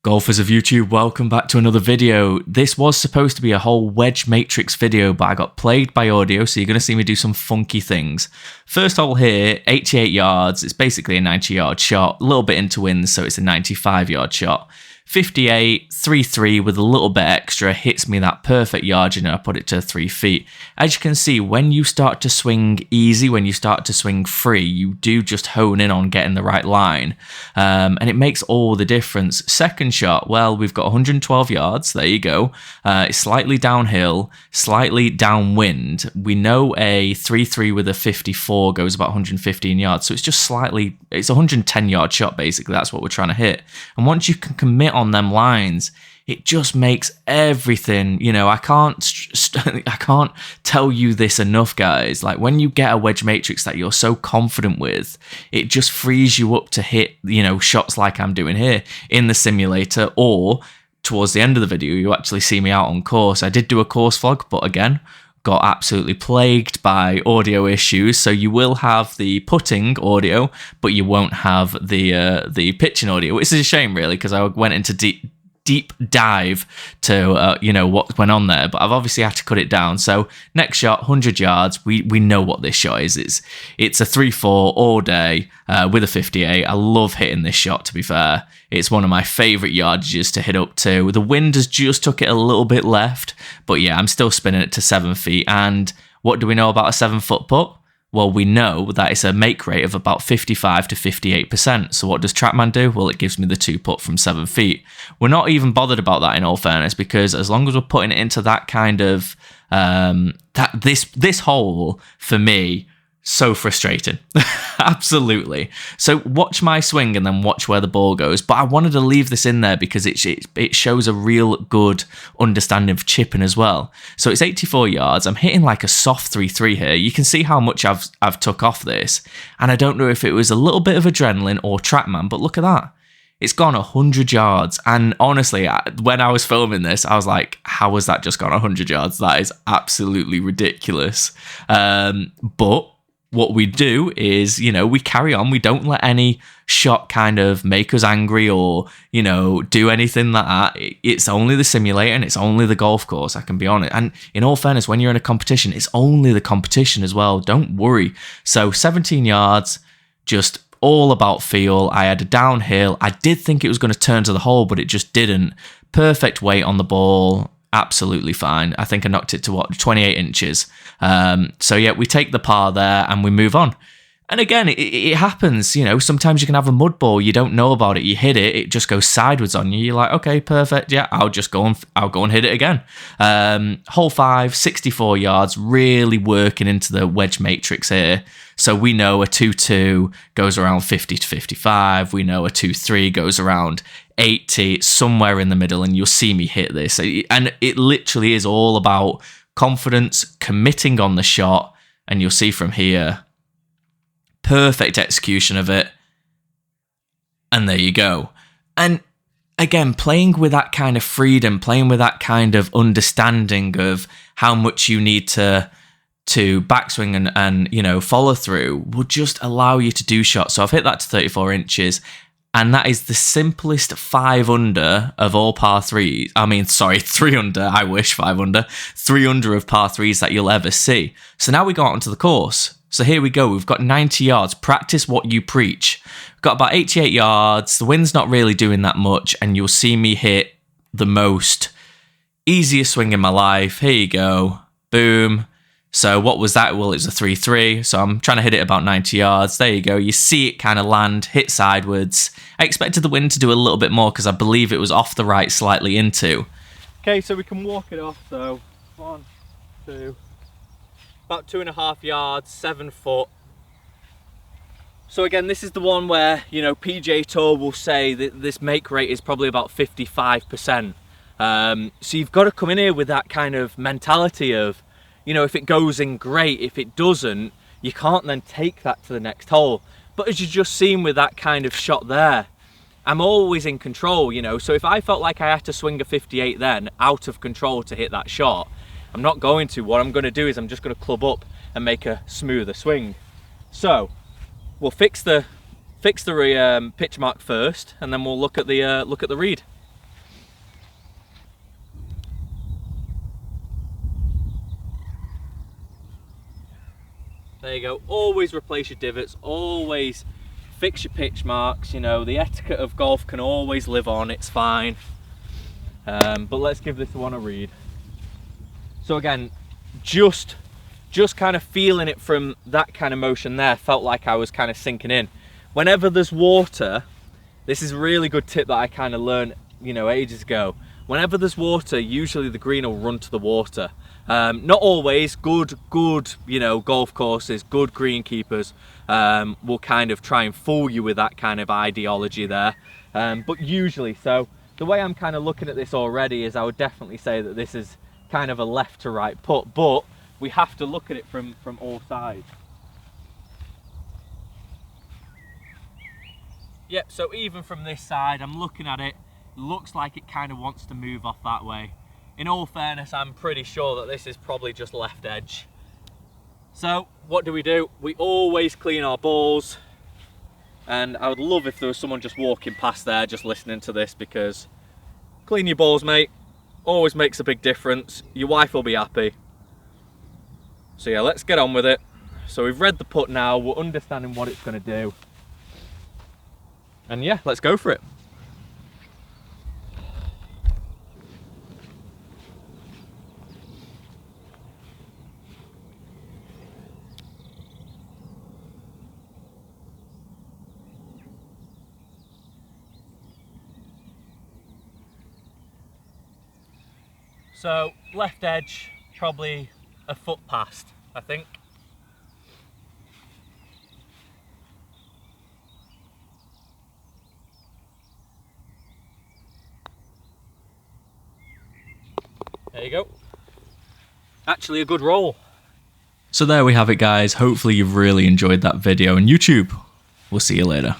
Golfers of YouTube, welcome back to another video. This was supposed to be a whole wedge matrix video, but I got plagued by audio, so you're going to see me do some funky things. First hole here, 88 yards. It's basically a 90-yard shot, a little bit into winds, so it's a 95-yard shot. 58, 3-3 with a little bit extra, hits me that perfect yardage and I put it to 3 feet. As you can see, when you start to swing easy, when you start to swing free, you do just hone in on getting the right line. And it makes all the difference. Second shot, well, we've got 112 yards, there you go. It's slightly downhill, slightly downwind. We know a 3-3 with a 54 goes about 115 yards, so it's just slightly, it's a 110-yard shot basically, that's what we're trying to hit. And once you can commit on them lines, it just makes everything, you know, I can't tell you this enough, guys. Like, when you get a wedge matrix that you're so confident with, it just frees you up to hit, you know, shots like I'm doing here in the simulator, or towards the end of the video, you actually see me out on course. I did do a course vlog, but again, got absolutely plagued by audio issues, so you will have the putting audio, but you won't have the pitching audio, which is a shame really, because I went into deep dive to you know, what went on there, but I've obviously had to cut it down. So next shot, 100 yards, we know what this shot is. It's a 3-4 all day with a 58. I love hitting this shot, to be fair. It's one of my favourite yardages to hit up to. The wind has just took it a little bit left, but yeah, I'm still spinning it to 7 feet. And what do we know about a 7-foot putt? Well, we know that it's a make rate of about 55 to 58%. So what does TrackMan do? Well, it gives me the 2-putt from 7 feet. We're not even bothered about that, in all fairness, because as long as we're putting it into that kind of this hole, for me, so frustrating. Absolutely. So watch my swing and then watch where the ball goes. But I wanted to leave this in there because it shows a real good understanding of chipping as well. So it's 84 yards. I'm hitting like a soft 3-3 here. You can see how much I've took off this. And I don't know if it was a little bit of adrenaline or TrackMan, but look at that. It's gone 100 yards. And honestly, when I was filming this, I was like, how has that just gone 100 yards? That is absolutely ridiculous. But what we do is, you know, we carry on. We don't let any shot kind of make us angry or, you know, do anything like that. It's only the simulator and it's only the golf course, I can be honest. And in all fairness, when you're in a competition, it's only the competition as well. Don't worry. So 17 yards, just all about feel. I had a downhill. I did think it was going to turn to the hole, but it just didn't. Perfect weight on the ball. Absolutely fine. I think I knocked it to what, 28 inches. So yeah, we take the par there and we move on. And again, it happens, you know, sometimes you can have a mud ball, you don't know about it, you hit it, it just goes sideways on you. You're like, okay, perfect, yeah, I'll go and hit it again. Hole 5, 64 yards, really working into the wedge matrix here. So we know a 2-2 goes around 50 to 55. We know a 2-3 goes around 80, somewhere in the middle, and you'll see me hit this. And it literally is all about confidence, committing on the shot, and you'll see from here, perfect execution of it, and there you go. And again, playing with that kind of freedom, playing with that kind of understanding of how much you need to backswing and you know, follow through will just allow you to do shots. So I've hit that to 34 inches, and that is the simplest 5 under of all par 3s. I mean, sorry, 3 under. I wish 5 under. 3 under of par 3s that you'll ever see. So now we go out onto the course. So here we go. We've got 90 yards. Practice what you preach. We've got about 88 yards. The wind's not really doing that much, and you'll see me hit the most easiest swing in my life. Here you go. Boom. So what was that? Well, it's a 3-3. So I'm trying to hit it about 90 yards. There you go. You see it kind of land, hit sideways. I expected the wind to do a little bit more because I believe it was off the right slightly into. Okay, so we can walk it off. So 1, 2, about 2.5 yards, 7 foot. So again, this is the one where, you know, PGA Tour will say that this make rate is probably about 55%. So you've got to come in here with that kind of mentality of, you know, if it goes in, great. If it doesn't, you can't then take that to the next hole. But as you just seen with that kind of shot there, I'm always in control, you know. So if I felt like I had to swing a 58 then, out of control to hit that shot, I'm not going to. What I'm going to do is I'm just going to club up and make a smoother swing. So we'll fix the pitch mark first, and then we'll look at the read. There you go. Always replace your divots, always fix your pitch marks. You know, the etiquette of golf can always live on, it's fine. But let's give this one a read. So again, just kind of feeling it from that kind of motion there, felt like I was kind of sinking in. Whenever there's water, this is a really good tip that I kind of learned, you know, ages ago. Whenever there's water, usually the green will run to the water. Not always. Good, you know, golf courses, good greenkeepers will kind of try and fool you with that kind of ideology there. But usually, so the way I'm kind of looking at this already is I would definitely say that this is kind of a left to right putt, but we have to look at it from all sides. Yep, so even from this side, I'm looking at it, looks like it kind of wants to move off that way. In all fairness, I'm pretty sure that this is probably just left edge. So what do? We always clean our balls, and I would love if there was someone just walking past there just listening to this, because clean your balls, mate, always makes a big difference. Your wife will be happy. So yeah, let's get on with it. So we've read the putt now, we're understanding what it's going to do. And yeah, let's go for it. So left edge, probably a foot past, I think. There you go. Actually a good roll. So there we have it, guys. Hopefully you've really enjoyed that video, and YouTube, we'll see you later.